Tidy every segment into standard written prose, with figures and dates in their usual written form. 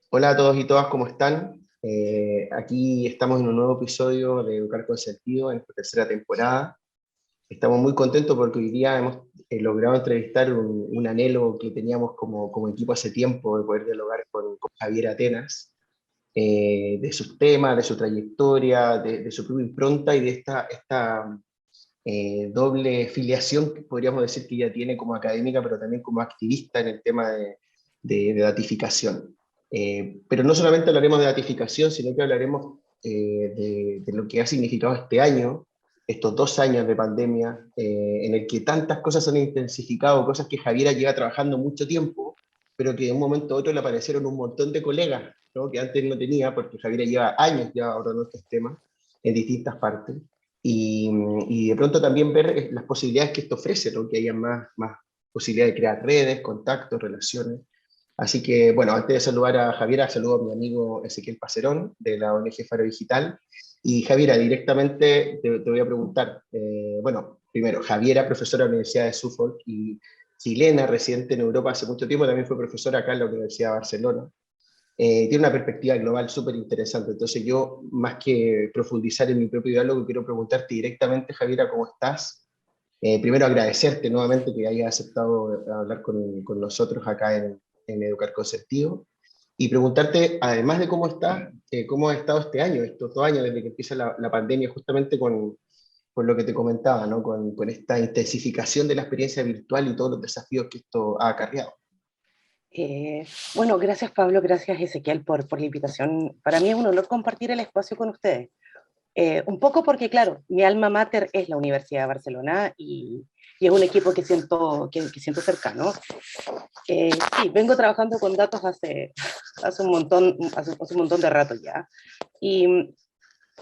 Hola a todos y todas, ¿cómo están? Aquí estamos en un nuevo episodio de Educar con Sentido, en esta tercera temporada. Estamos muy contentos porque hoy día hemos logrado entrevistar un anhelo que teníamos como equipo hace tiempo, de poder dialogar con Javier Atenas, de sus temas, de su trayectoria, de su propia impronta y de esta doble filiación que podríamos decir que ella tiene como académica, pero también como activista en el tema de datificación. Pero no solamente hablaremos de datificación, sino que hablaremos de lo que ha significado este año, estos 2 años de pandemia, en el que tantas cosas se han intensificado, cosas que Javiera lleva trabajando mucho tiempo, pero que de un momento a otro le aparecieron un montón de colegas, ¿no? Que antes no tenía, porque Javiera lleva años ya abordando estos temas en distintas partes. Y de pronto también ver las posibilidades que esto ofrece, ¿no? Que haya más posibilidad de crear redes, contactos, relaciones. Así que, bueno, antes de saludar a Javiera, saludo a mi amigo Ezequiel Pacerón, de la ONG Faro Digital. Y Javiera, directamente te voy a preguntar, bueno, primero, Javiera, profesora de la Universidad de Suffolk y chilena, residente en Europa hace mucho tiempo, también fue profesora acá en la Universidad de Barcelona. Tiene una perspectiva global súper interesante. Entonces yo, más que profundizar en mi propio diálogo, quiero preguntarte directamente, Javiera, ¿cómo estás? Primero agradecerte nuevamente que hayas aceptado hablar con nosotros acá en Educar con Sentido. Y preguntarte, además de cómo estás, cómo ha estado este año, estos 2 años desde que empieza la pandemia, justamente con lo que te comentaba, ¿no? Con esta intensificación de la experiencia virtual y todos los desafíos que esto ha acarreado. Bueno, gracias Pablo, gracias Ezequiel por la invitación. Para mí es un honor compartir el espacio con ustedes. Un poco porque, claro, mi alma mater es la Universidad de Barcelona y es un equipo que siento cercano. Sí, vengo trabajando con datos hace un montón de rato ya. Y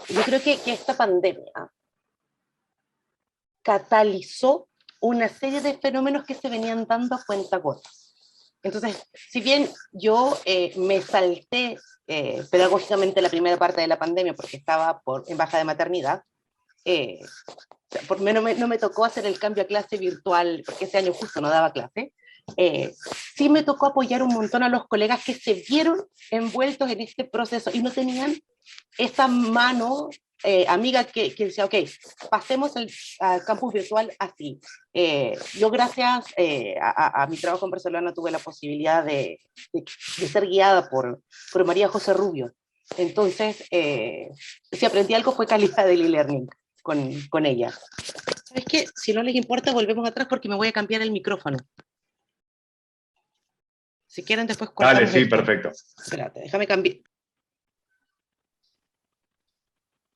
yo creo que esta pandemia catalizó una serie de fenómenos que se venían dando a cuentagotas. Entonces, si bien yo me salté pedagógicamente la primera parte de la pandemia porque estaba en baja de maternidad, eh, no me tocó hacer el cambio a clase virtual, porque ese año justo no daba clase. Eh, sí me tocó apoyar un montón a los colegas que se vieron envueltos en este proceso y no tenían esa mano amiga que decía, ok, pasemos al campus virtual así. Yo gracias a mi trabajo en Barcelona tuve la posibilidad de ser guiada por María José Rubio. Entonces, si aprendí algo fue calidad del e-learning con ella. ¿Sabes qué? Si no les importa, volvemos atrás porque me voy a cambiar el micrófono. Si quieren, después Dale, cortamos sí, esto. perfecto. Espérate, déjame cambiar.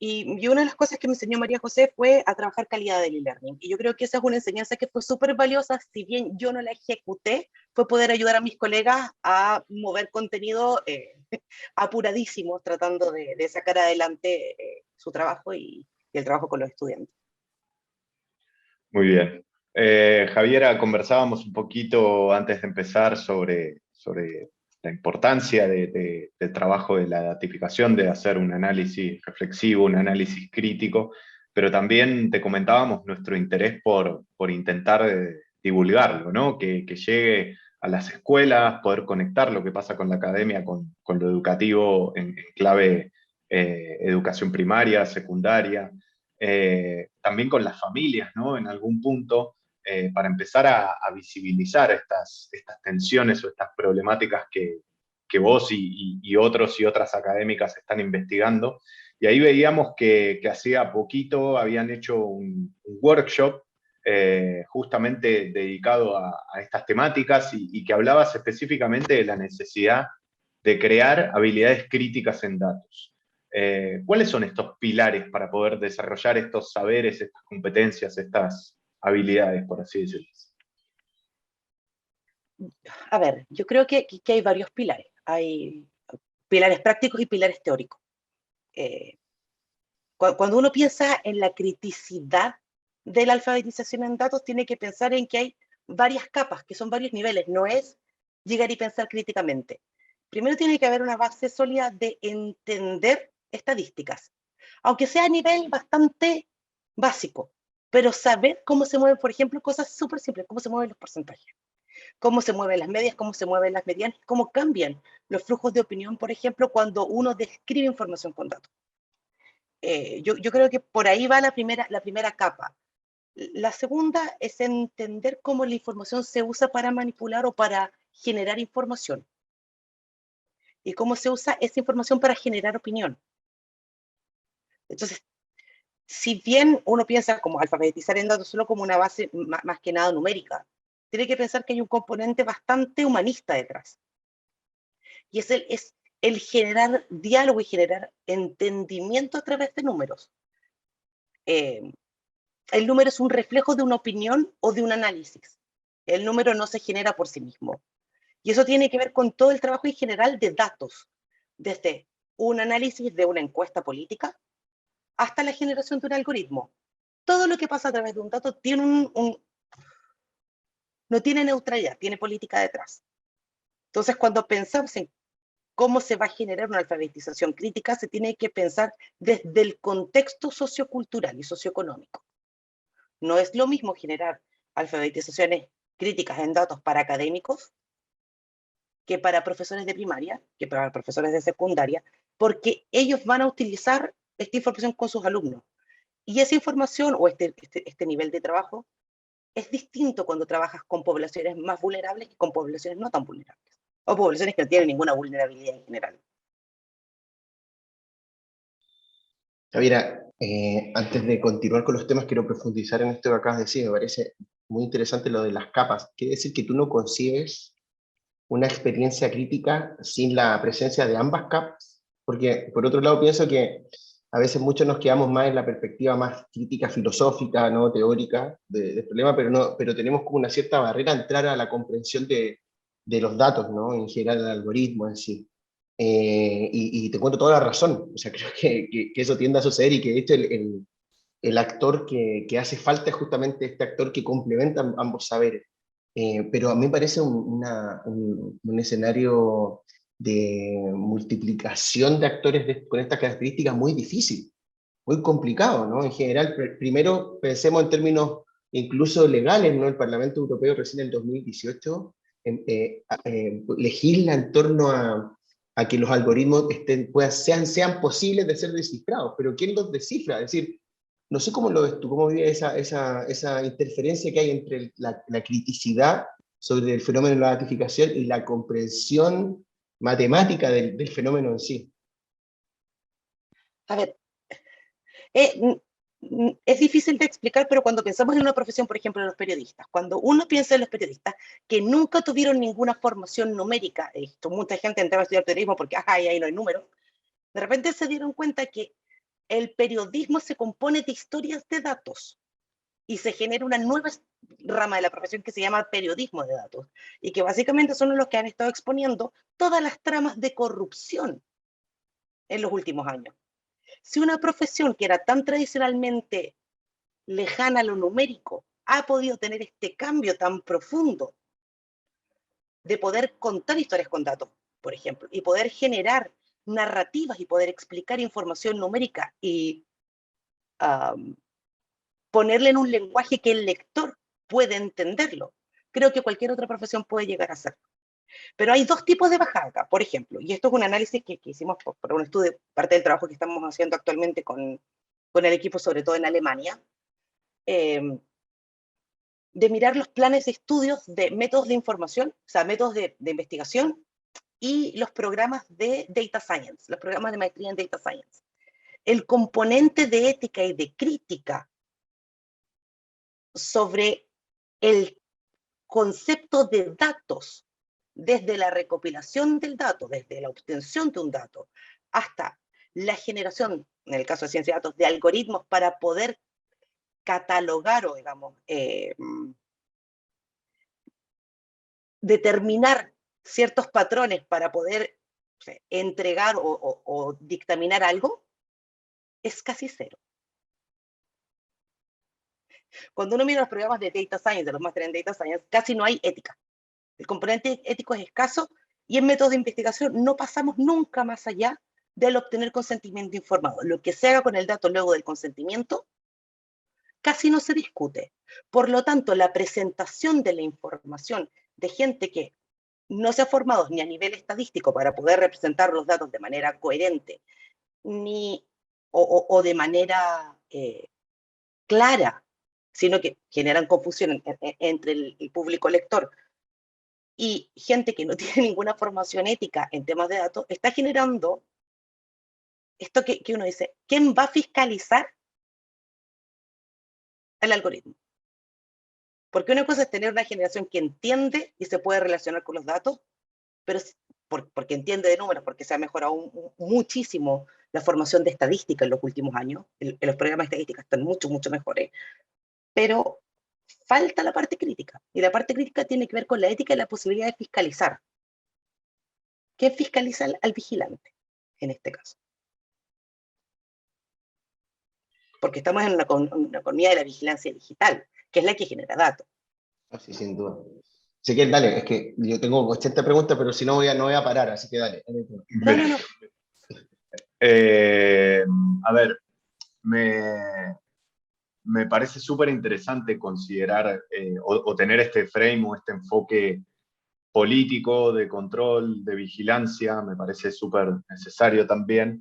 Y una de las cosas que me enseñó María José fue a trabajar calidad del e-learning. Y yo creo que esa es una enseñanza que fue súper valiosa, si bien yo no la ejecuté, fue poder ayudar a mis colegas a mover contenido apuradísimo, tratando de sacar adelante su trabajo y el trabajo con los estudiantes. Muy bien. Javiera, conversábamos un poquito antes de empezar sobre la importancia del trabajo de la datificación, de hacer un análisis reflexivo, un análisis crítico, pero también te comentábamos nuestro interés por intentar divulgarlo, ¿no? Que llegue a las escuelas, poder conectar lo que pasa con la academia, con lo educativo en clave educación primaria, secundaria. También con las familias, ¿no? En algún punto, para empezar a visibilizar estas tensiones o estas problemáticas que vos y otros y otras académicas están investigando. Y ahí veíamos que hacía poquito habían hecho un workshop justamente dedicado a estas temáticas y que hablabas específicamente de la necesidad de crear habilidades críticas en datos. ¿Cuáles son estos pilares para poder desarrollar estos saberes, estas competencias, estas habilidades, por así decirlo? A ver, yo creo que hay varios pilares. Hay pilares prácticos y pilares teóricos. Cuando uno piensa en la criticidad de la alfabetización en datos, tiene que pensar en que hay varias capas, que son varios niveles. No es llegar y pensar críticamente. Primero tiene que haber una base sólida de entender estadísticas, aunque sea a nivel bastante básico, pero saber cómo se mueven, por ejemplo, cosas súper simples, cómo se mueven los porcentajes. cómo se mueven las medias, cómo se mueven las medianas, cómo cambian los flujos de opinión, por ejemplo, cuando uno describe información con datos. Yo creo que por ahí va la primera capa. La segunda es entender cómo la información se usa para manipular o para generar información. Y cómo se usa esa información para generar opinión. Entonces, si bien uno piensa como alfabetizar en datos solo como una base más que nada numérica, tiene que pensar que hay un componente bastante humanista detrás. Y es el generar diálogo y generar entendimiento a través de números. El número es un reflejo de una opinión o de un análisis. El número no se genera por sí mismo. Y eso tiene que ver con todo el trabajo en general de datos, desde un análisis de una encuesta política hasta la generación de un algoritmo. Todo lo que pasa a través de un dato tiene no tiene neutralidad, tiene política detrás. Entonces, cuando pensamos en cómo se va a generar una alfabetización crítica, se tiene que pensar desde el contexto sociocultural y socioeconómico. No es lo mismo generar alfabetizaciones críticas en datos para académicos que para profesores de primaria, que para profesores de secundaria, porque ellos van a utilizar esta información con sus alumnos. Y esa información o este nivel de trabajo es distinto cuando trabajas con poblaciones más vulnerables que con poblaciones no tan vulnerables, o poblaciones que no tienen ninguna vulnerabilidad en general. Javiera, antes de continuar con los temas, quiero profundizar en esto que acabas de decir. Me parece muy interesante lo de las capas. Quiere decir que tú no concibes una experiencia crítica sin la presencia de ambas capas, porque por otro lado pienso que a veces muchos nos quedamos más en la perspectiva más crítica, filosófica, ¿no? Teórica del problema, pero tenemos como una cierta barrera a entrar a la comprensión de los datos, ¿no? En general el algoritmo en sí. Y te cuento toda la razón, o sea, creo que eso tiende a suceder y que de hecho el actor que hace falta es justamente este actor que complementa ambos saberes. Pero a mí me parece un escenario de multiplicación de actores con estas características muy difícil, muy complicado, ¿no? En general, primero pensemos en términos incluso legales, ¿no? El Parlamento Europeo recién en el 2018 legisla en torno a que los algoritmos sean posibles de ser descifrados, pero ¿quién los descifra? Es decir, no sé cómo lo ves tú, cómo vives esa interferencia que hay entre la criticidad sobre el fenómeno de la datificación y la comprensión matemática del fenómeno en sí. A ver, es difícil de explicar, pero cuando pensamos en una profesión, por ejemplo, los periodistas, cuando uno piensa en los periodistas que nunca tuvieron ninguna formación numérica, mucha gente entraba a estudiar periodismo porque, ahí no hay números, de repente se dieron cuenta que el periodismo se compone de historias de datos y se genera una nueva rama de la profesión que se llama periodismo de datos y que básicamente son los que han estado exponiendo todas las tramas de corrupción en los últimos años. Si una profesión que era tan tradicionalmente lejana a lo numérico ha podido tener este cambio tan profundo de poder contar historias con datos, por ejemplo, y poder generar narrativas y poder explicar información numérica y ponerle en un lenguaje que el lector puede entenderlo. Creo que cualquier otra profesión puede llegar a hacerlo. Pero hay dos tipos de bajada acá, por ejemplo, y esto es un análisis que hicimos por un estudio, parte del trabajo que estamos haciendo actualmente con el equipo, sobre todo en Alemania, de mirar los planes de estudios de métodos de información, o sea, métodos de investigación y los programas de Data Science, los programas de maestría en Data Science. El componente de ética y de crítica sobre el concepto de datos, desde la recopilación del dato, desde la obtención de un dato, hasta la generación, en el caso de ciencia de datos, de algoritmos para poder catalogar o, digamos, determinar ciertos patrones para poder entregar o dictaminar algo, es casi cero. Cuando uno mira los programas de Data Science, de los másteres en Data Science, casi no hay ética. El componente ético es escaso y en métodos de investigación no pasamos nunca más allá del obtener consentimiento informado. Lo que se haga con el dato luego del consentimiento casi no se discute. Por lo tanto, la presentación de la información de gente que no se ha formado ni a nivel estadístico para poder representar los datos de manera coherente, ni, o de manera clara, sino que generan confusión entre el público lector y gente que no tiene ninguna formación ética en temas de datos, está generando esto que uno dice, ¿quién va a fiscalizar el algoritmo? Porque una cosa es tener una generación que entiende y se puede relacionar con los datos, pero porque entiende de números, porque se ha mejorado muchísimo la formación de estadística en los últimos años, los programas de estadística están mucho, mucho mejores, pero falta la parte crítica, y la parte crítica tiene que ver con la ética y la posibilidad de fiscalizar. ¿Quién fiscaliza al vigilante, en este caso? Porque estamos en una economía de la vigilancia digital, que es la que genera datos. Así, sin duda. Así que dale, es que yo tengo 80 preguntas, pero si no no voy a parar, así que dale. No. A ver, me parece súper interesante considerar o tener este frame o este enfoque político, de control, de vigilancia, me parece súper necesario también,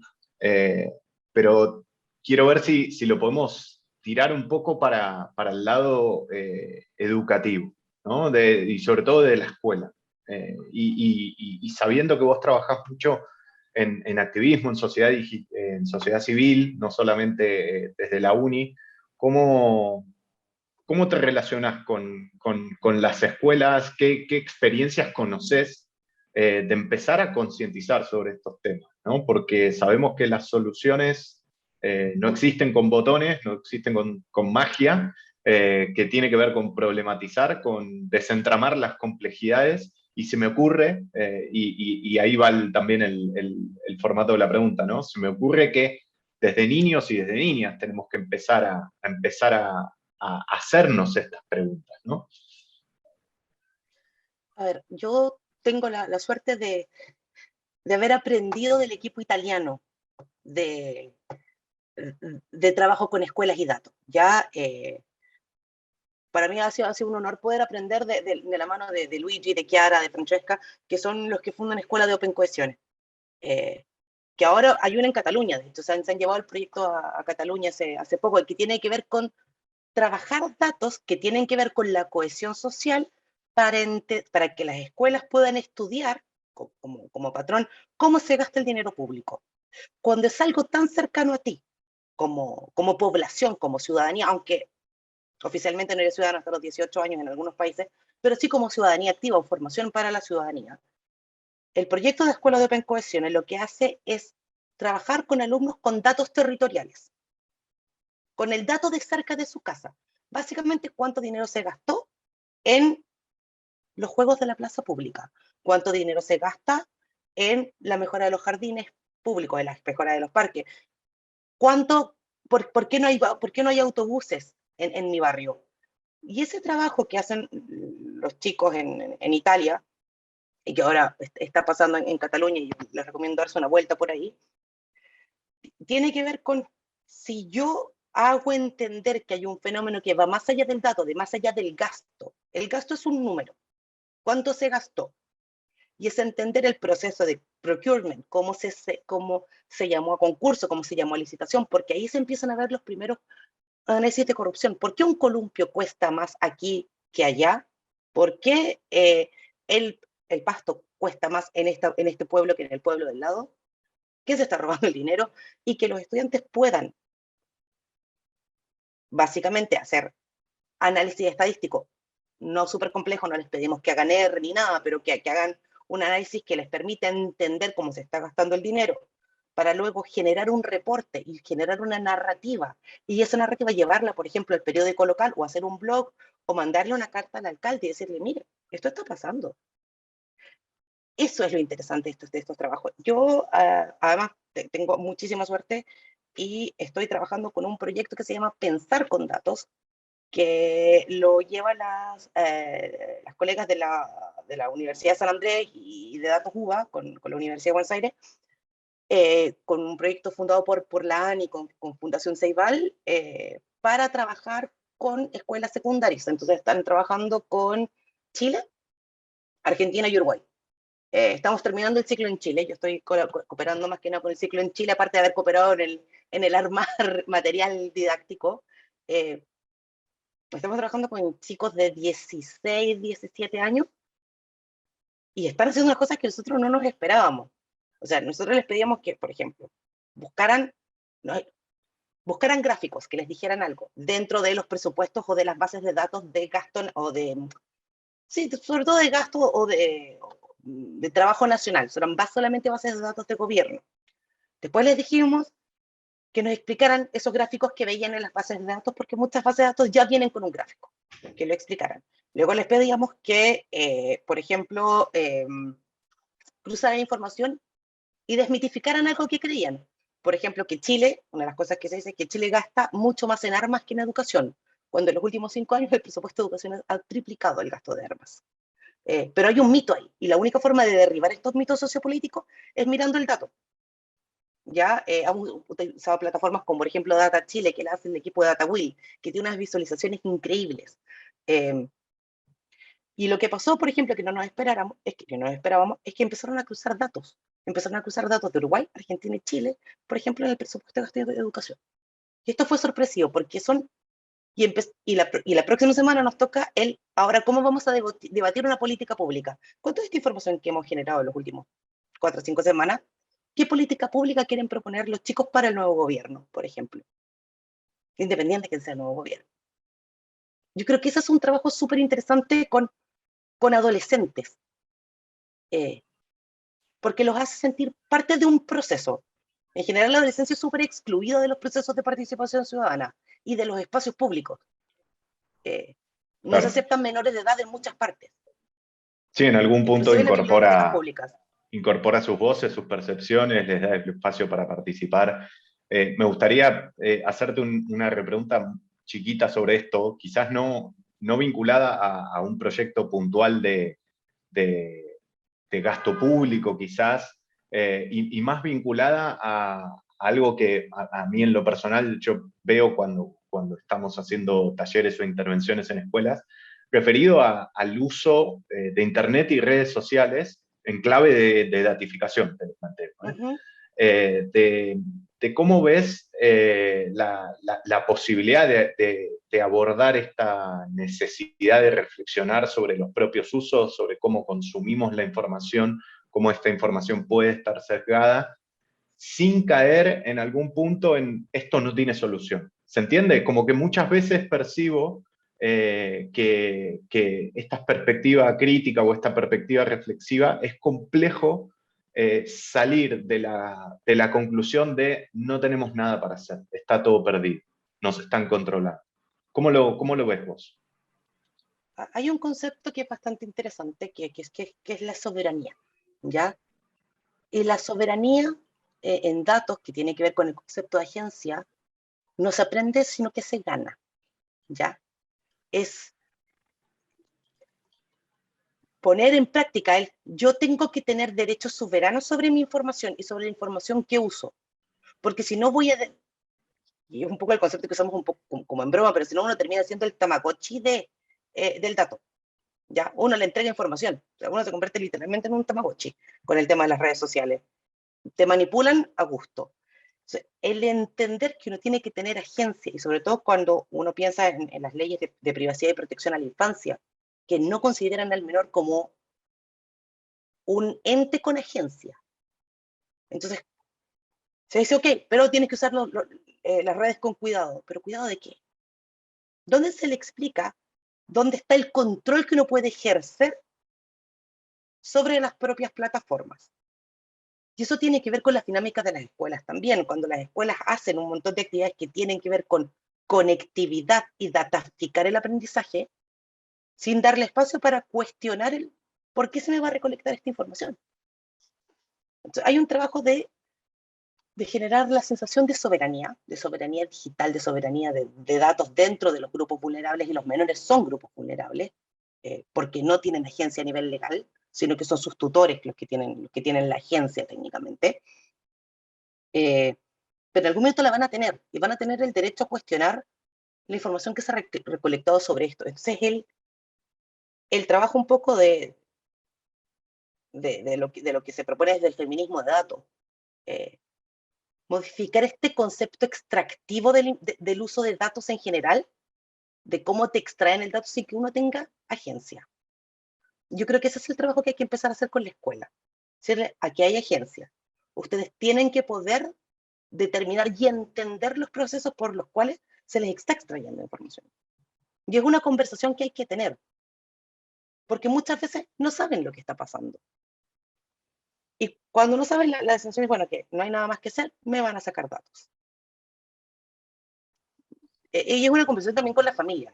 pero quiero ver si lo podemos tirar un poco para el lado educativo, ¿no? Y sobre todo de la escuela. Y sabiendo que vos trabajás mucho en activismo, en sociedad civil, no solamente desde la uni, ¿cómo te relacionas con las escuelas? ¿Qué experiencias conoces de empezar a concientizar sobre estos temas, ¿no? Porque sabemos que las soluciones no existen con botones, no existen con magia, que tiene que ver con problematizar, con desentramar las complejidades, y se me ocurre, y ahí va también el formato de la pregunta, ¿no? Se me ocurre que desde niños y desde niñas tenemos que empezar a hacernos estas preguntas, ¿no? A ver, yo tengo la suerte de haber aprendido del equipo italiano de trabajo con escuelas y datos. Ya, para mí ha sido un honor poder aprender de la mano de Luigi, de Chiara, de Francesca, que son los que fundan Escuela de Open Cohesiones. Que ahora hay una en Cataluña, de hecho, se han llevado el proyecto a Cataluña hace poco, que tiene que ver con trabajar datos que tienen que ver con la cohesión social para que las escuelas puedan estudiar, como patrón, cómo se gasta el dinero público. Cuando es algo tan cercano a ti, como población, como ciudadanía, aunque oficialmente no eres ciudadano hasta los 18 años en algunos países, pero sí como ciudadanía activa o formación para la ciudadanía. El proyecto de Escuela de Open Cohesiones lo que hace es trabajar con alumnos con datos territoriales, con el dato de cerca de su casa. Básicamente, cuánto dinero se gastó en los juegos de la plaza pública, cuánto dinero se gasta en la mejora de los jardines públicos, en la mejora de los parques, por qué no hay autobuses en mi barrio. Y ese trabajo que hacen los chicos en Italia, y que ahora está pasando en Cataluña, y les recomiendo darse una vuelta por ahí, tiene que ver con si yo hago entender que hay un fenómeno que va más allá del dato, más allá del gasto. El gasto es un número. ¿Cuánto se gastó? Y es entender el proceso de procurement, cómo se llamó a concurso, cómo se llamó a licitación, porque ahí se empiezan a ver los primeros análisis de corrupción. ¿Por qué un columpio cuesta más aquí que allá? ¿Por qué el pasto cuesta más en este pueblo que en el pueblo del lado? ¿Qué se está robando el dinero? Y que los estudiantes puedan básicamente hacer análisis estadístico, no súper complejo, no les pedimos que hagan R ni nada, pero que hagan un análisis que les permita entender cómo se está gastando el dinero, para luego generar un reporte y generar una narrativa, y esa narrativa llevarla, por ejemplo, al periódico local, o hacer un blog, o mandarle una carta al alcalde y decirle, mire, esto está pasando. Eso es lo interesante de estos trabajos. Yo, además, tengo muchísima suerte y estoy trabajando con un proyecto que se llama Pensar con Datos, que lo llevan las colegas de la Universidad de San Andrés y de Datos UBA con la Universidad de Buenos Aires, con un proyecto fundado por la ANI con Fundación Ceibal, para trabajar con escuelas secundarias. Entonces están trabajando con Chile, Argentina y Uruguay. Estamos terminando el ciclo en Chile, yo estoy cooperando más que nada con el ciclo en Chile, aparte de haber cooperado en el armar material didáctico. Estamos trabajando con chicos de 16, 17 años, y están haciendo unas cosas que nosotros no nos esperábamos. O sea, nosotros les pedíamos que, por ejemplo, buscaran gráficos que les dijeran algo dentro de los presupuestos o de las bases de datos de gasto, o de, sí, sobre todo de gasto o de trabajo nacional, son solamente bases de datos de gobierno. Después les dijimos que nos explicaran esos gráficos que veían en las bases de datos, porque muchas bases de datos ya vienen con un gráfico, que lo explicaran. Luego les pedíamos que, por ejemplo, cruzaran información y desmitificaran algo que creían. Por ejemplo, que Chile, una de las cosas que se dice es que Chile gasta mucho más en armas que en educación, cuando en los últimos 5 años el presupuesto de educación ha triplicado el gasto de armas. Pero hay un mito ahí, y la única forma de derribar estos mitos sociopolíticos es mirando el dato. Ya hemos utilizado plataformas como, por ejemplo, Data Chile, que la hace el equipo de DataWill, que tiene unas visualizaciones increíbles. Y lo que pasó, por ejemplo, que no nos esperábamos, es que empezaron a cruzar datos. Empezaron a cruzar datos de Uruguay, Argentina y Chile, por ejemplo, en el presupuesto de gasto de educación. Y esto fue sorpresivo, porque y la próxima semana nos toca ahora, ¿cómo vamos a debatir una política pública? Con toda esta información que hemos generado en los últimos 4 o 5 semanas, ¿qué política pública quieren proponer los chicos para el nuevo gobierno, por ejemplo? Independiente de quién sea el nuevo gobierno. Yo creo que ese es un trabajo súper interesante con adolescentes, porque los hace sentir parte de un proceso. En general, la adolescencia es súper excluida de los procesos de participación ciudadana y de los espacios públicos. No Claro. se aceptan menores de edad en muchas partes. Sí, en algún punto Inclusive en las bibliotecas públicas. incorpora sus voces, sus percepciones, les da el espacio para participar. Me gustaría hacerte una repregunta chiquita sobre esto, quizás no vinculada a un proyecto puntual de gasto público, quizás, y más vinculada a algo que a mí en lo personal yo veo cuando estamos haciendo talleres o intervenciones en escuelas, referido al uso de Internet y redes sociales en clave de datificación, te planteo, de cómo ves la posibilidad de abordar esta necesidad de reflexionar sobre los propios usos, sobre cómo consumimos la información, cómo esta información puede estar sesgada, sin caer en algún punto en esto no tiene solución. ¿Se entiende? Como que muchas veces percibo que esta perspectiva crítica o esta perspectiva reflexiva es complejo salir de la conclusión de no tenemos nada para hacer, está todo perdido, nos están controlando. ¿Cómo lo ves vos? Hay un concepto que es bastante interesante, que es la soberanía, ¿ya? Y la soberanía en datos, que tiene que ver con el concepto de agencia, no se aprende, sino que se gana, ¿ya? Es poner en práctica yo tengo que tener derechos soberanos sobre mi información y sobre la información que uso, porque si no voy a... Y es un poco el concepto que usamos un poco como en broma, pero si no uno termina siendo el tamagotchi del dato, ¿ya? Uno le entrega información, o sea, uno se convierte literalmente en un tamagotchi con el tema de las redes sociales. Te manipulan a gusto. Entonces, el entender que uno tiene que tener agencia, y sobre todo cuando uno piensa en las leyes de privacidad y protección a la infancia, que no consideran al menor como un ente con agencia. Entonces, se dice, ok, pero tienes que usar las redes con cuidado. ¿Pero cuidado de qué? ¿Dónde se le explica dónde está el control que uno puede ejercer sobre las propias plataformas? Y eso tiene que ver con las dinámicas de las escuelas también, cuando las escuelas hacen un montón de actividades que tienen que ver con conectividad y dataficar el aprendizaje, sin darle espacio para cuestionar por qué se me va a recolectar esta información. Entonces, hay un trabajo de generar la sensación de soberanía digital, de soberanía de datos dentro de los grupos vulnerables, y los menores son grupos vulnerables, porque no tienen agencia a nivel legal, sino que son sus tutores los que tienen la agencia técnicamente. Pero en algún momento la van a tener, y van a tener el derecho a cuestionar la información que se ha recolectado sobre esto. Entonces, el trabajo un poco de de lo que se propone desde el feminismo de datos. Modificar este concepto extractivo del uso de datos en general, de cómo te extraen el dato sin que uno tenga agencia. Yo creo que ese es el trabajo que hay que empezar a hacer con la escuela. Decirle, aquí hay agencia. Ustedes tienen que poder determinar y entender los procesos por los cuales se les está extrayendo información. Y es una conversación que hay que tener, porque muchas veces no saben lo que está pasando. Y cuando no saben, la sensación es, bueno, que no hay nada más que hacer, me van a sacar datos. Y es una conversación también con la familia,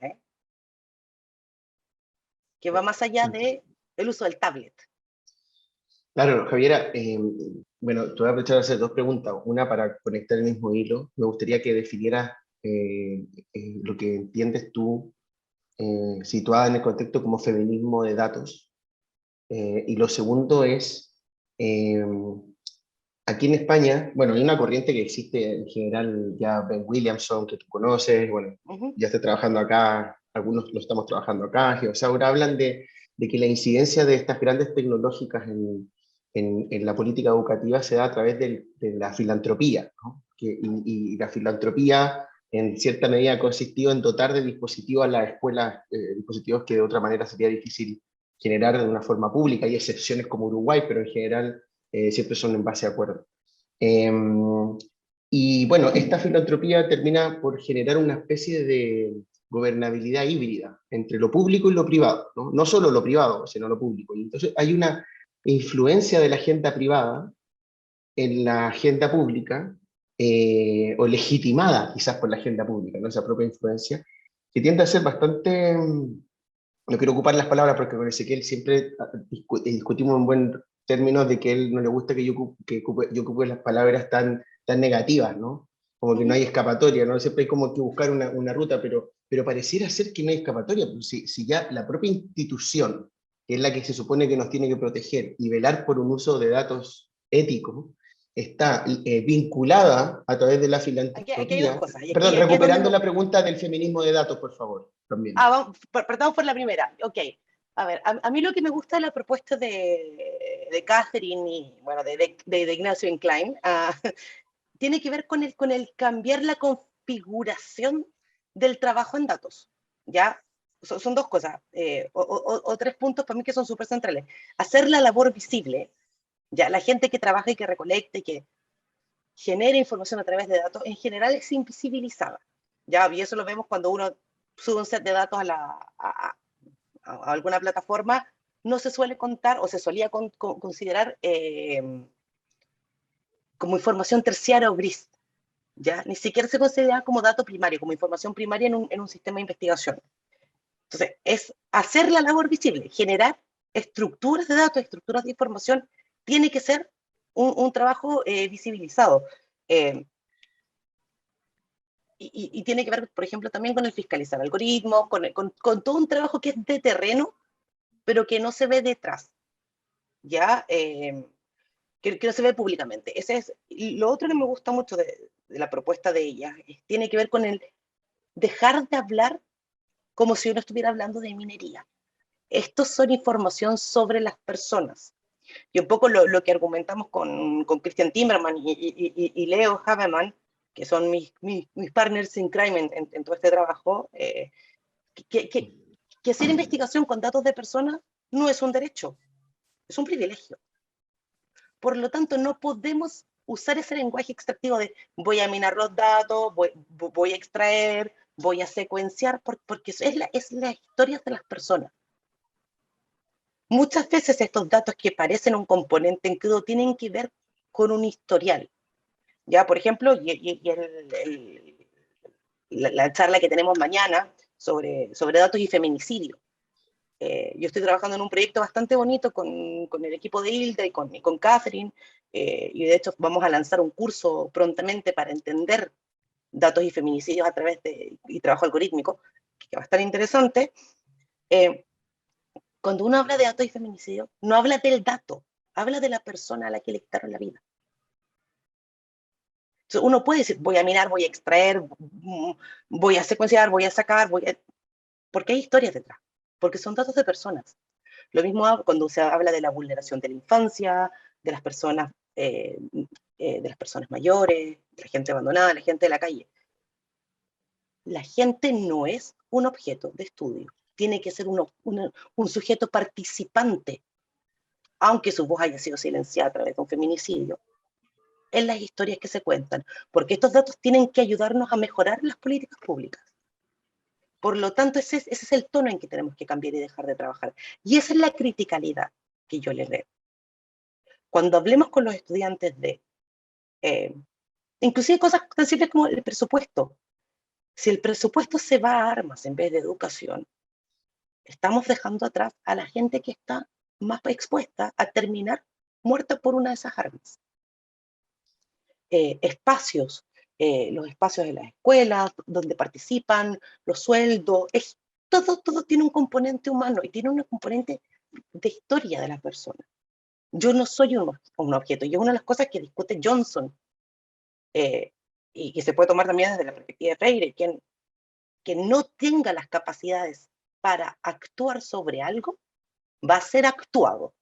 que va más allá del uso del tablet. Claro, Javiera, bueno, te voy a aprovechar de hacer dos preguntas. Una para conectar el mismo hilo. Me gustaría que definieras lo que entiendes tú, situada en el contexto como feminismo de datos. Y lo segundo es, aquí en España, bueno, hay una corriente que existe en general, ya Ben Williamson, que tú conoces, bueno, ya está trabajando acá, algunos lo estamos trabajando acá, Geosaura, hablan de que la incidencia de estas grandes tecnológicas en la política educativa se da a través de la filantropía, ¿no? Y la filantropía en cierta medida ha consistido en dotar de dispositivos a las escuelas, dispositivos que de otra manera sería difícil generar de una forma pública. Hay excepciones como Uruguay, pero en general siempre son en base a acuerdo. Y bueno, esta filantropía termina por generar una especie de gobernabilidad híbrida entre lo público y lo privado, ¿no? No solo lo privado, sino lo público. Y entonces hay una influencia de la agenda privada en la agenda pública, o legitimada quizás por la agenda pública, ¿no? Esa propia influencia, que tiende a ser bastante, no quiero ocupar las palabras porque con Ezequiel siempre discutimos en buen términos de que a él no le gusta que yo ocupe las palabras tan negativas, ¿no? Como que no hay escapatoria, ¿no? Siempre hay como que buscar una ruta, pero pareciera ser que no hay escapatoria, pues si ya la propia institución, que es la que se supone que nos tiene que proteger y velar por un uso de datos éticos, está vinculada a través de la filantropía. Aquí hay dos cosas. Perdón, Aquí es donde recuperando la pregunta del feminismo de datos, por favor, también. Partamos por la primera. Ok. A ver, a mí lo que me gusta de la propuesta de Catherine y, bueno, de Ignacio Incline, tiene que ver con el cambiar la configuración del trabajo en datos. ¿Ya? Son dos cosas, o tres puntos para mí que son súper centrales. Hacer la labor visible, ya, la gente que trabaja y que recolecta y que genera información a través de datos, en general es invisibilizada. Ya, y eso lo vemos cuando uno sube un set de datos a alguna plataforma, no se suele contar o se solía considerar como información terciaria o gris. ¿Ya? Ni siquiera se considera como dato primario, como información primaria en un sistema de investigación. Entonces, es hacer la labor visible, generar estructuras de datos, estructuras de información, tiene que ser un trabajo visibilizado. Y tiene que ver, por ejemplo, también con el fiscalizar algoritmos, con todo un trabajo que es de terreno, pero que no se ve detrás, ¿ya? Que no se ve públicamente. Lo otro que me gusta mucho de la propuesta de ella, tiene que ver con el dejar de hablar como si uno estuviera hablando de minería. Estos son información sobre las personas. Y un poco lo que argumentamos con Christian Timmerman y Leo Haberman, que son mis partners in crime en todo este trabajo, que hacer investigación con datos de personas no es un derecho, es un privilegio. Por lo tanto, no podemos usar ese lenguaje extractivo de voy a minar los datos, voy a extraer, voy a secuenciar, porque es la historia de las personas. Muchas veces estos datos que parecen un componente en crudo tienen que ver con un historial. Ya, por ejemplo, la charla que tenemos mañana sobre datos y feminicidio. Yo estoy trabajando en un proyecto bastante bonito con el equipo de Hilda y con Catherine, y de hecho vamos a lanzar un curso prontamente para entender datos y feminicidios a través y trabajo algorítmico, que va a estar interesante. Cuando uno habla de datos y feminicidio, no habla del dato, habla de la persona a la que le quitaron la vida. Entonces uno puede decir, voy a minar, voy a extraer, voy a secuenciar, voy a sacar, porque hay historias detrás, porque son datos de personas. Lo mismo cuando se habla de la vulneración de la infancia, de las personas, mayores, de la gente abandonada, de la gente de la calle. La gente no es un objeto de estudio, tiene que ser un sujeto participante, aunque su voz haya sido silenciada a través de un feminicidio, en las historias que se cuentan, porque estos datos tienen que ayudarnos a mejorar las políticas públicas. Por lo tanto, ese es el tono en que tenemos que cambiar y dejar de trabajar. Y esa es la criticalidad que yo le veo. Cuando hablemos con los estudiantes de, inclusive cosas tan simples como el presupuesto, si el presupuesto se va a armas en vez de educación, estamos dejando atrás a la gente que está más expuesta a terminar muerta por una de esas armas. Espacios, los espacios de las escuelas, donde participan, los sueldos, todo tiene un componente humano y tiene un componente de historia de las personas. Yo no soy un objeto, y es una de las cosas que discute Johnson, y que se puede tomar también desde la perspectiva de Freire, que no tenga las capacidades para actuar sobre algo, va a ser actuado,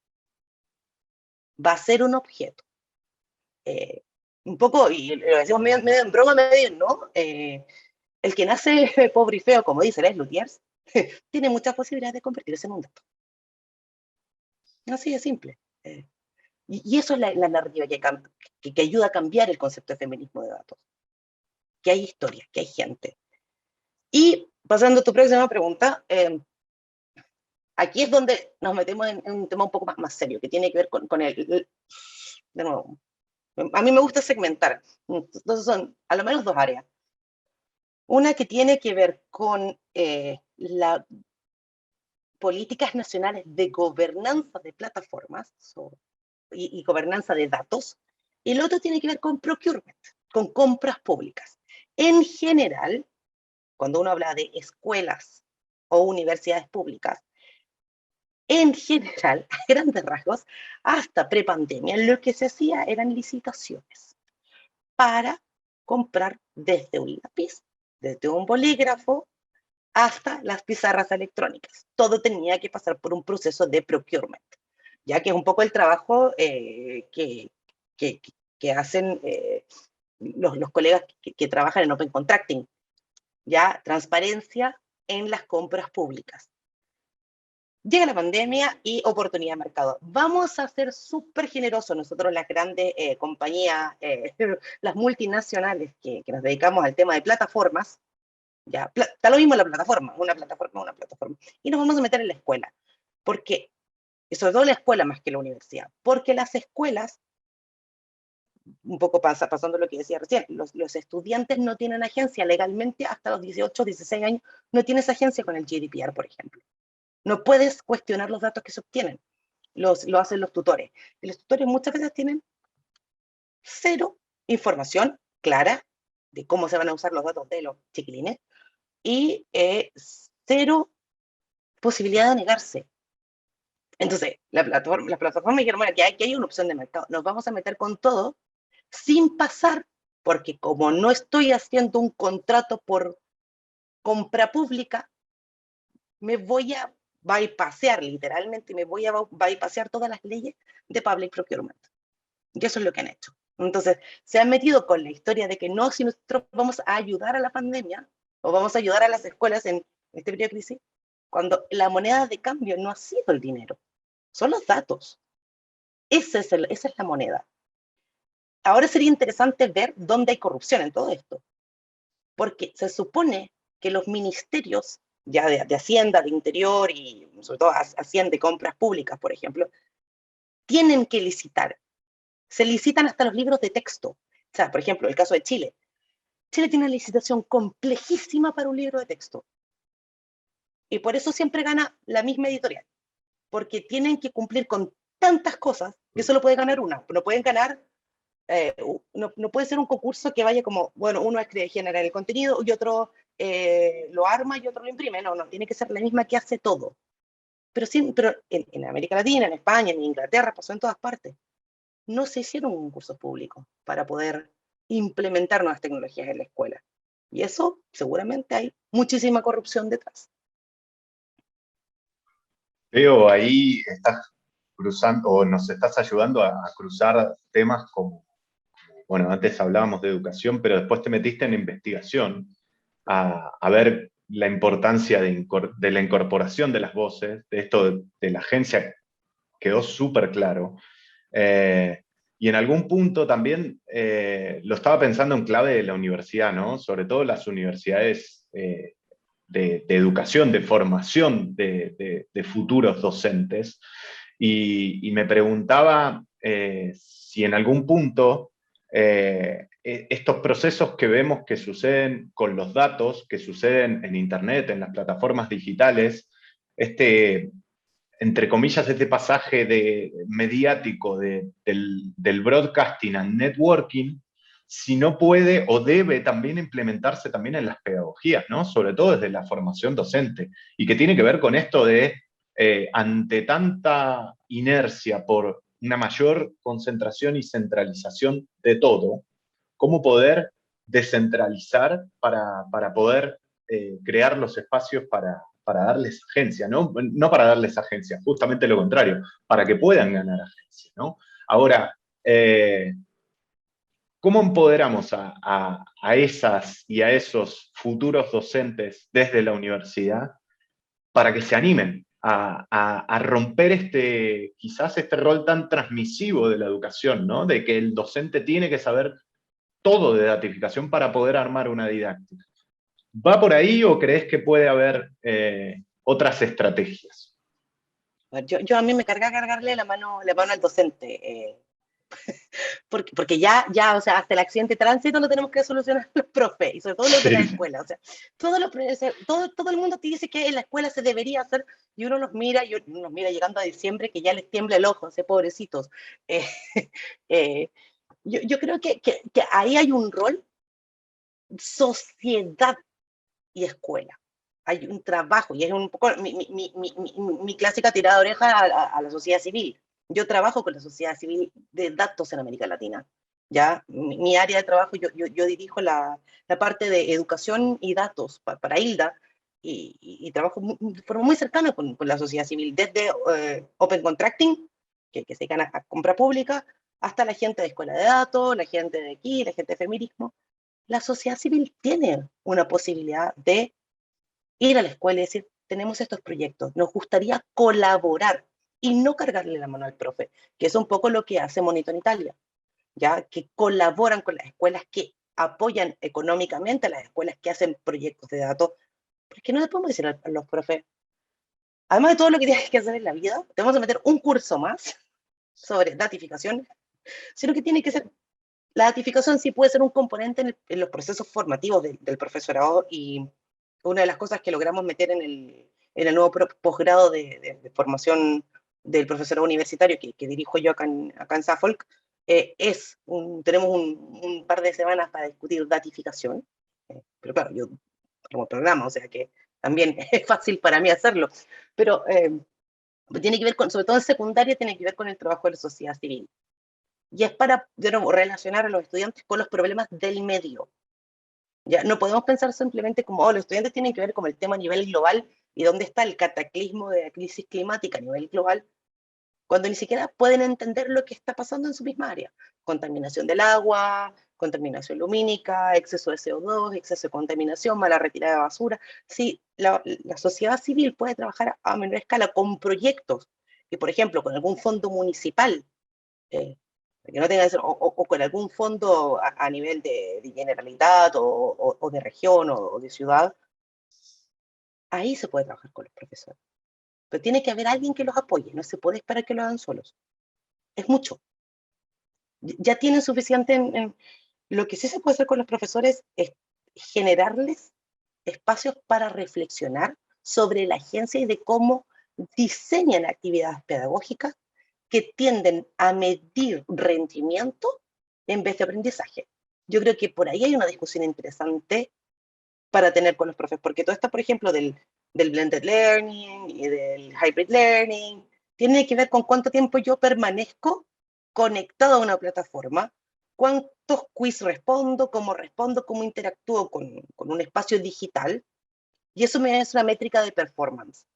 va a ser un objeto. Un poco, y lo decimos medio en broma, medio no, el que nace pobre y feo, como dice Les Luthiers, tiene muchas posibilidades de convertirse en un dato. Así de simple. Y eso es la narrativa que ayuda a cambiar el concepto de feminismo de datos. Que hay historia, que hay gente. Y pasando a tu próxima pregunta, aquí es donde nos metemos en un tema un poco más serio, que tiene que ver con de nuevo, a mí me gusta segmentar. Entonces son a lo menos dos áreas. Una que tiene que ver con las políticas nacionales de gobernanza de plataformas y gobernanza de datos, y el otro tiene que ver con procurement, con compras públicas. En general, cuando uno habla de escuelas o universidades públicas, en general, a grandes rasgos, hasta prepandemia, lo que se hacía eran licitaciones para comprar desde un lápiz, desde un bolígrafo, hasta las pizarras electrónicas. Todo tenía que pasar por un proceso de procurement, ya que es un poco el trabajo que hacen los colegas que trabajan en Open Contracting, ya transparencia en las compras públicas. Llega la pandemia y oportunidad de mercado. Vamos a ser súper generosos nosotros, las grandes compañías, las multinacionales que nos dedicamos al tema de plataformas. Ya, está lo mismo la plataforma, una plataforma. Y nos vamos a meter en la escuela. Porque, y sobre todo la escuela más que la universidad, porque las escuelas, un poco pasando lo que decía recién, los estudiantes no tienen agencia legalmente hasta los 18, 16 años, no tienes agencia con el GDPR, por ejemplo. No puedes cuestionar los datos que se obtienen, lo hacen los tutores. Y los tutores muchas veces tienen cero información clara de cómo se van a usar los datos de los chiquilines y cero posibilidad de negarse. Entonces, la plataforma dijeron, bueno, que hay una opción de mercado, nos vamos a meter con todo sin pasar, porque como no estoy haciendo un contrato por compra pública, me voy a bypassear, literalmente, me voy a bypassear todas las leyes de public procurement. Y eso es lo que han hecho. Entonces, se han metido con la historia de que no, si nosotros vamos a ayudar a la pandemia, o vamos a ayudar a las escuelas en este periodo de crisis, cuando la moneda de cambio no ha sido el dinero, son los datos. Esa es la moneda. Ahora sería interesante ver dónde hay corrupción en todo esto, porque se supone que los ministerios ya de Hacienda, de Interior y sobre todo Hacienda y Compras Públicas, por ejemplo, tienen que licitar. Se licitan hasta los libros de texto. O sea, por ejemplo, el caso de Chile. Chile tiene una licitación complejísima para un libro de texto. Y por eso siempre gana la misma editorial. Porque tienen que cumplir con tantas cosas que solo puede ganar una. No pueden ganar, no puede ser un concurso que vaya como, bueno, uno es que genera el contenido y otro lo arma y otro lo imprime. No, tiene que ser la misma que hace todo. Pero en América Latina, en España, en Inglaterra, pasó en todas partes. No se hicieron concursos públicos para poder implementar nuevas tecnologías en la escuela. Y eso seguramente hay muchísima corrupción detrás. Leo, ahí estás cruzando, o nos estás ayudando a cruzar temas como, bueno, antes hablábamos de educación, pero después te metiste en investigación, a ver la importancia de la incorporación de las voces, de esto de la agencia quedó súper claro. Y en algún punto también lo estaba pensando en clave de la universidad, ¿no? Sobre todo las universidades de educación, de formación de futuros docentes. Y me preguntaba si en algún punto estos procesos que vemos que suceden con los datos, que suceden en Internet, en las plataformas digitales, entre comillas, este pasaje mediático del broadcasting al networking, si no puede o debe también implementarse también en las pedagogías, ¿no? Sobre todo desde la formación docente, y que tiene que ver con esto de, ante tanta inercia por una mayor concentración y centralización de todo, cómo poder descentralizar para poder crear los espacios para darles agencia, ¿no? No para darles agencia, justamente lo contrario, para que puedan ganar agencia, ¿no? Ahora, ¿cómo empoderamos a esas y a esos futuros docentes desde la universidad para que se animen a romper quizás este rol tan transmisivo de la educación, ¿no? De que el docente tiene que saber todo de datificación para poder armar una didáctica? ¿Va por ahí o crees que puede haber otras estrategias? Yo a mí me carga cargarle la mano al docente, porque ya, o sea, hasta el accidente de tránsito lo tenemos que solucionar los profes, y sobre todo los de la Sí, escuela, o sea, todo el mundo te dice que en la escuela se debería hacer, y uno los mira llegando a diciembre que ya les tiembla el ojo, o pobrecitos. Eh, eh, yo creo que ahí hay un rol, sociedad y escuela. Hay un trabajo, y es un poco mi clásica tirada de oreja a la sociedad civil. Yo trabajo con la sociedad civil de datos en América Latina. ¿Ya? Mi área de trabajo, yo dirijo la parte de educación y datos para ILDA, y trabajo de forma muy cercana con la sociedad civil, desde Open Contracting, que se dedican a compra pública, hasta la gente de escuela de datos, la gente de aquí, la gente de feminismo. La sociedad civil tiene una posibilidad de ir a la escuela y decir, tenemos estos proyectos, nos gustaría colaborar y no cargarle la mano al profe, que es un poco lo que hace Monitor Italia, ya que colaboran con las escuelas, que apoyan económicamente a las escuelas que hacen proyectos de datos, porque no le podemos decir a los profes, además de todo lo que tienes que hacer en la vida, te vamos a meter un curso más sobre datificación, sino que tiene que ser, la datificación sí puede ser un componente en los procesos formativos del profesorado, y una de las cosas que logramos meter en el nuevo posgrado de formación del profesorado universitario que dirijo yo acá en Suffolk, tenemos un par de semanas para discutir datificación, pero claro, yo como programa, o sea que también es fácil para mí hacerlo, pero tiene que ver con, sobre todo en secundaria, tiene que ver con el trabajo de la sociedad civil. Y es para, de nuevo, relacionar a los estudiantes con los problemas del medio. Ya no podemos pensar simplemente como, los estudiantes tienen que ver con el tema a nivel global y dónde está el cataclismo de la crisis climática a nivel global, cuando ni siquiera pueden entender lo que está pasando en su misma área. Contaminación del agua, contaminación lumínica, exceso de CO2, exceso de contaminación, mala retirada de basura. Sí, la sociedad civil puede trabajar a menor escala con proyectos, y por ejemplo, con algún fondo municipal, eh, que no tenga que ser, o con algún fondo a nivel de generalidad o de región o de ciudad, ahí se puede trabajar con los profesores. Pero tiene que haber alguien que los apoye, no se puede esperar que lo hagan solos. Es mucho. Ya tienen suficiente lo que sí se puede hacer con los profesores es generarles espacios para reflexionar sobre la agencia y de cómo diseñan actividades pedagógicas que tienden a medir rendimiento en vez de aprendizaje. Yo creo que por ahí hay una discusión interesante para tener con los profes, porque todo esto, por ejemplo, del blended learning y del hybrid learning, tiene que ver con cuánto tiempo yo permanezco conectado a una plataforma, cuántos quiz respondo, cómo interactúo con un espacio digital, y eso me es una métrica de performance.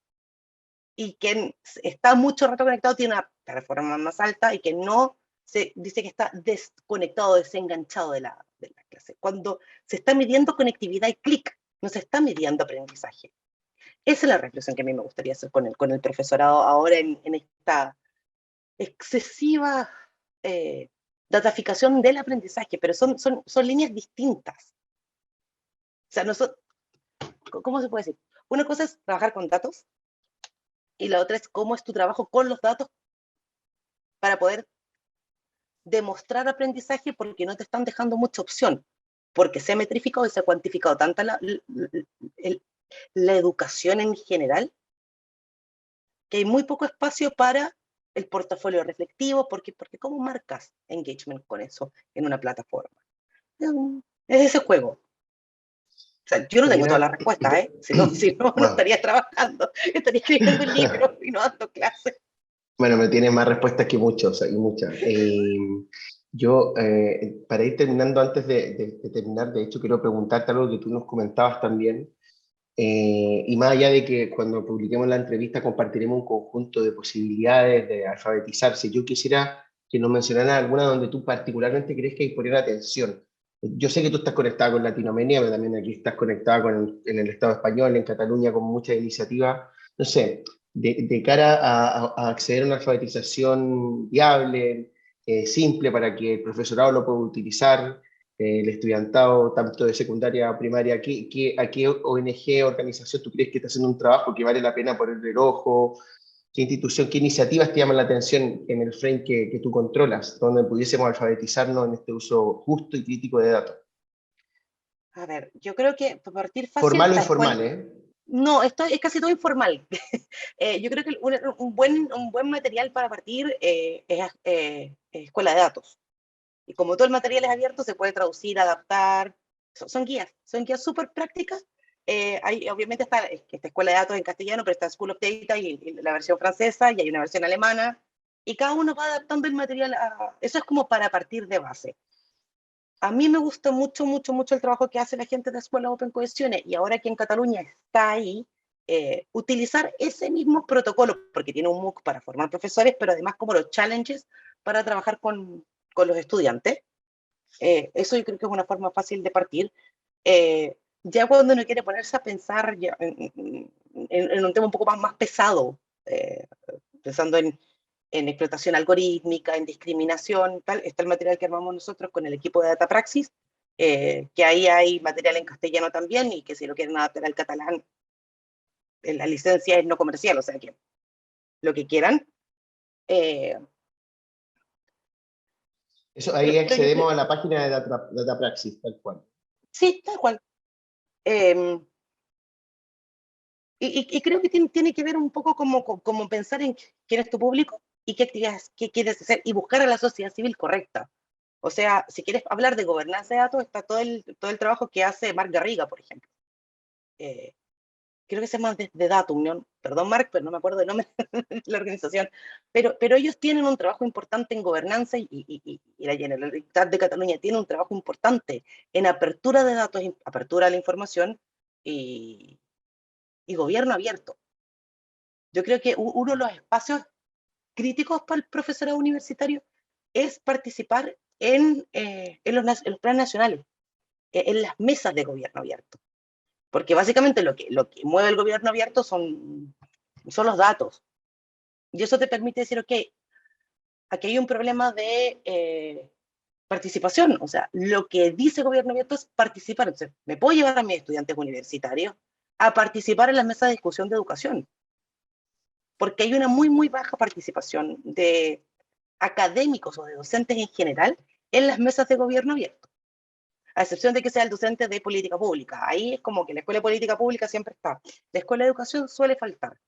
y quien está mucho rato conectado tiene una performance más alta, y que no se dice que está desconectado, desenganchado de la clase. Cuando se está midiendo conectividad y clic, no se está midiendo aprendizaje. Esa es la reflexión que a mí me gustaría hacer con el profesorado ahora en esta excesiva dataficación del aprendizaje, pero son líneas distintas. O sea, ¿cómo se puede decir? Una cosa es trabajar con datos, y la otra es cómo es tu trabajo con los datos para poder demostrar aprendizaje, porque no te están dejando mucha opción, porque se ha metrificado y se ha cuantificado tanta la educación en general, que hay muy poco espacio para el portafolio reflectivo, porque ¿cómo marcas engagement con eso en una plataforma? Es ese juego. O sea, yo no tengo todas las respuestas, ¿eh? Si no, no estaría trabajando, estaría escribiendo un libro y no dando clases. Bueno, me tienes más respuestas que muchos, y muchas. Yo, para ir terminando, antes de terminar, de hecho, quiero preguntarte algo que tú nos comentabas también, y más allá de que cuando publiquemos la entrevista compartiremos un conjunto de posibilidades de alfabetizarse, yo quisiera que nos mencionaras alguna donde tú particularmente crees que hay que poner atención. Yo sé que tú estás conectada con Latinoamérica, pero también aquí estás conectada en el Estado español, en Cataluña, con muchas iniciativas. No sé, de cara a acceder a una alfabetización viable, simple, para que el profesorado lo pueda utilizar, el estudiantado, tanto de secundaria a primaria, ¿a qué ONG, organización tú crees que está haciendo un trabajo que vale la pena ponerle el ojo? ¿Qué institución, qué iniciativas te llaman la atención en el frame que tú controlas, donde pudiésemos alfabetizarnos en este uso justo y crítico de datos? A ver, yo creo que para partir fácil, Formal o la informal, escuela... ¿eh? No, esto es casi todo informal. Yo creo que un buen material para partir es escuela de datos. Y como todo el material es abierto, se puede traducir, adaptar. Son guías súper prácticas. Obviamente está esta escuela de datos en castellano, pero está School of Data y la versión francesa, y hay una versión alemana, y cada uno va adaptando el material eso es como para partir de base. A mí me gusta mucho, mucho, mucho el trabajo que hace la gente de Escuela Open Cohesiones, y ahora que en Cataluña está ahí, utilizar ese mismo protocolo, porque tiene un MOOC para formar profesores, pero además como los challenges para trabajar con los estudiantes. Eso yo creo que es una forma fácil de partir. Ya cuando uno quiere ponerse a pensar ya en un tema un poco más pesado, pensando en explotación algorítmica, en discriminación, tal, está el material que armamos nosotros con el equipo de Datapraxis, que ahí hay material en castellano también, y que si lo quieren adaptar al catalán, la licencia es no comercial, o sea que lo que quieran. Eso, ahí Pero yo creo, accedemos a la página de Datapraxis, tal cual. sí, tal cual. Y creo que tiene que ver un poco como pensar en quién es tu público y qué actividades qué quieres hacer, y buscar a la sociedad civil correcta. O sea, si quieres hablar de gobernanza de datos, está todo el trabajo que hace Marc Garriga, por ejemplo. Creo que se llama de Datum, ¿no? Perdón, Marc, pero no me acuerdo del nombre de la organización. Pero ellos tienen un trabajo importante en gobernanza, y la Generalitat de Cataluña tiene un trabajo importante en apertura de datos, apertura de la información y gobierno abierto. Yo creo que uno de los espacios críticos para el profesorado universitario es participar en los planes nacionales, en las mesas de gobierno abierto. Porque básicamente lo que mueve el gobierno abierto son los datos. Y eso te permite decir, ok, aquí hay un problema de participación. O sea, lo que dice el gobierno abierto es participar. Entonces, me puedo llevar a mis estudiantes universitarios a participar en las mesas de discusión de educación, porque hay una muy, muy baja participación de académicos o de docentes en general en las mesas de gobierno abierto, a excepción de que sea el docente de política pública. Ahí es como que la escuela de política pública siempre está. La escuela de educación suele faltar.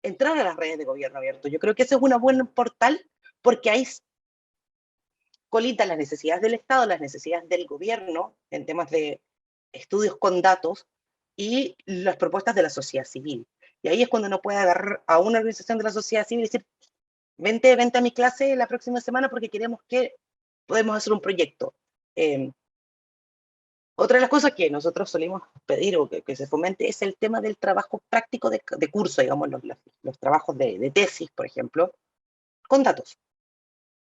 Entrar a las redes de gobierno abierto. Yo creo que ese es un buen portal, porque ahí colitan las necesidades del Estado, las necesidades del gobierno en temas de estudios con datos, y las propuestas de la sociedad civil. Y ahí es cuando uno puede agarrar a una organización de la sociedad civil y decir, vente a mi clase la próxima semana porque podemos hacer un proyecto. Otra de las cosas que nosotros solimos pedir o que se fomente es el tema del trabajo práctico de curso, digamos, los trabajos de tesis, por ejemplo, con datos.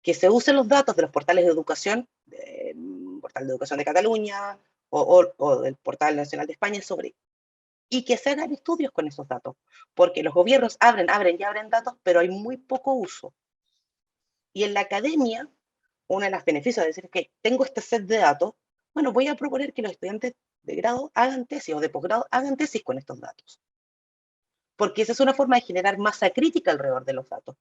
Que se usen los datos de los portales de educación, del Portal de Educación de Cataluña o del Portal Nacional de España, y que se hagan estudios con esos datos, porque los gobiernos abren datos, pero hay muy poco uso. Y en la academia, uno de los beneficios de decir que tengo este set de datos, bueno, voy a proponer que los estudiantes de grado hagan tesis o de posgrado hagan tesis con estos datos. Porque esa es una forma de generar masa crítica alrededor de los datos.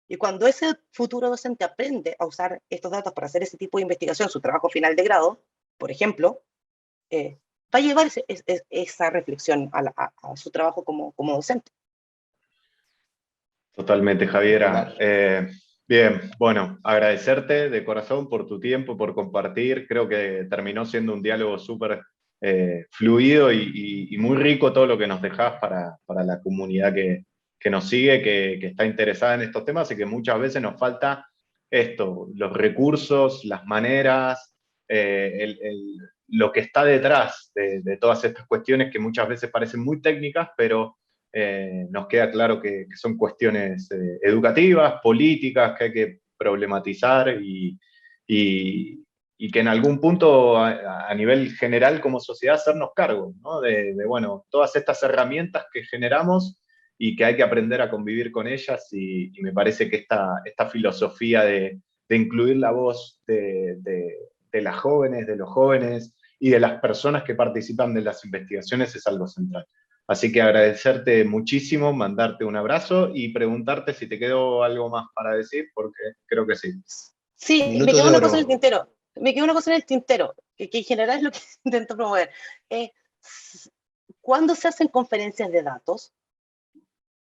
Y cuando ese futuro docente aprende a usar estos datos para hacer ese tipo de investigación, su trabajo final de grado, por ejemplo, va a llevar esa reflexión a su trabajo como docente. Totalmente, Javiera. Bien, bueno, agradecerte de corazón por tu tiempo, por compartir. Creo que terminó siendo un diálogo súper fluido y muy rico todo lo que nos dejás para la comunidad que nos sigue, que está interesada en estos temas y que muchas veces nos falta esto, los recursos, las maneras, lo que está detrás de todas estas cuestiones que muchas veces parecen muy técnicas, pero nos queda claro que son cuestiones educativas, políticas, que hay que problematizar y que en algún punto a nivel general como sociedad hacernos cargo, ¿no? Bueno, todas estas herramientas que generamos y que hay que aprender a convivir con ellas y me parece que esta filosofía de incluir la voz de las jóvenes, de los jóvenes y de las personas que participan de las investigaciones es algo central. Así que agradecerte muchísimo, mandarte un abrazo y preguntarte si te quedó algo más para decir, porque creo que sí. Sí, Minuto me quedó de una oro. cosa en el tintero. Me quedó una cosa en el tintero, que en general es lo que intento promover. Cuando se hacen conferencias de datos,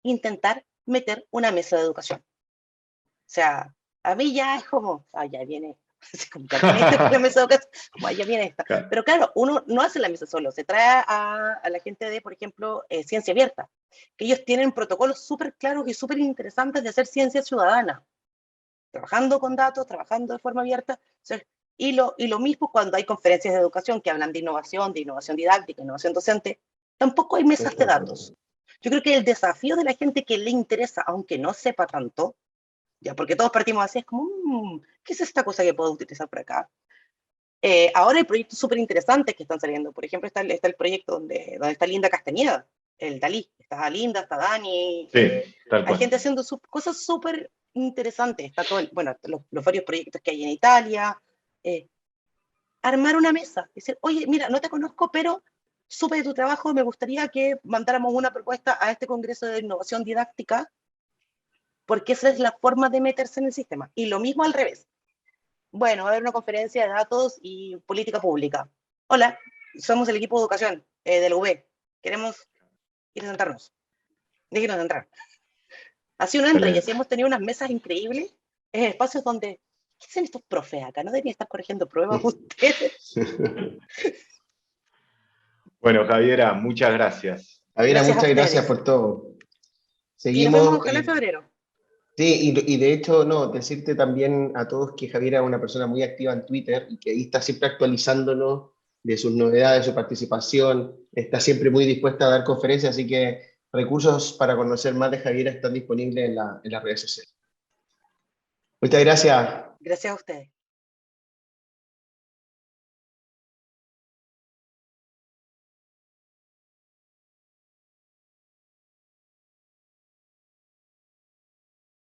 intentar meter una mesa de educación. O sea, a mí ya es como, ya viene, así como que la mesa de educación, como ya viene esta. Claro. Pero claro, uno no hace la mesa solo, se trae a la gente de, por ejemplo, Ciencia Abierta, que ellos tienen protocolos súper claros y súper interesantes de hacer ciencia ciudadana, trabajando con datos, trabajando de forma abierta. Y lo mismo cuando hay conferencias de educación que hablan de innovación didáctica, innovación docente, tampoco hay mesas de datos. Yo creo que el desafío de la gente que le interesa, aunque no sepa tanto, ya, porque todos partimos así, es como, ¿qué es esta cosa que puedo utilizar por acá? Ahora hay proyectos súper interesantes que están saliendo. Por ejemplo, está el proyecto donde está Linda Castañeda, el Dalí. Está Linda, está Dani. Sí, tal cual. Hay gente haciendo cosas súper interesantes. Está todo los varios proyectos que hay en Italia. Armar una mesa. Decir, oye, mira, no te conozco, pero supe de tu trabajo, me gustaría que mandáramos una propuesta a este Congreso de Innovación Didáctica, porque esa es la forma de meterse en el sistema. Y lo mismo al revés. Bueno, va a haber una conferencia de datos y política pública. Hola, somos el equipo de educación de la UB. Queremos ir a sentarnos. Déjenos entrar. Así uno entra y así hemos tenido unas mesas increíbles en espacios donde, ¿qué hacen estos profes acá? ¿No deberían estar corrigiendo pruebas ustedes? Bueno, Javiera, muchas gracias. Javiera, Gracias a muchas ustedes. gracias por todo. Y nos vemos Seguimos. ojalá en febrero. Sí, y de hecho, no, decirte también a todos que Javiera es una persona muy activa en Twitter y que ahí está siempre actualizándonos de sus novedades, de su participación, está siempre muy dispuesta a dar conferencias, así que recursos para conocer más de Javiera están disponibles en las redes sociales. Muchas gracias. Gracias a ustedes.